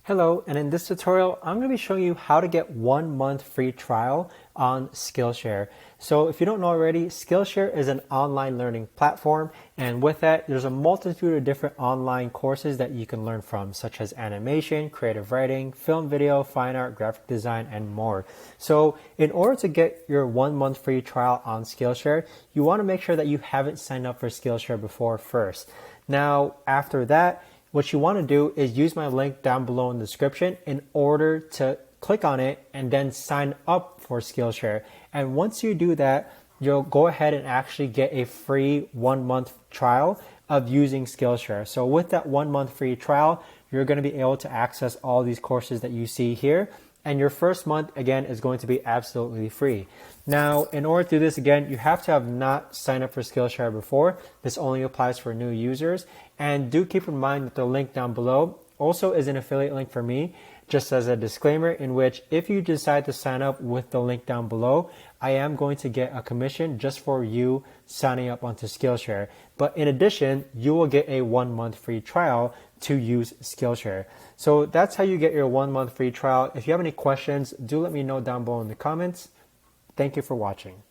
Hello, and in this tutorial, I'm going to be showing you how to get 1 month free trial on Skillshare. So if you don't know already, Skillshare is an online learning platform, and with that, there's a multitude of different online courses that you can learn from, such as animation, creative writing, film, video, fine art, graphic design, and more. So in order to get your 1 month free trial on Skillshare, you want to make sure that you haven't signed up for Skillshare before first. Now, after that, what you want to do is use my link down below in the description in order to click on it and then sign up for Skillshare. And once you do that, you'll go ahead and actually get a free 1 month trial of using Skillshare. So with that 1 month free trial, you're going to be able to access all these courses that you see here. And your first month, again, is going to be absolutely free. Now, in order to do this, again, you have to have not signed up for Skillshare before. This only applies for new users. And do keep in mind that the link down below also is an affiliate link for me, just as a disclaimer, in which if you decide to sign up with the link down below, I am going to get a commission just for you signing up onto Skillshare. But in addition, you will get a 1 month free trial to use Skillshare. So that's how you get your 1 month free trial. If you have any questions, do let me know down below in the comments. Thank you for watching.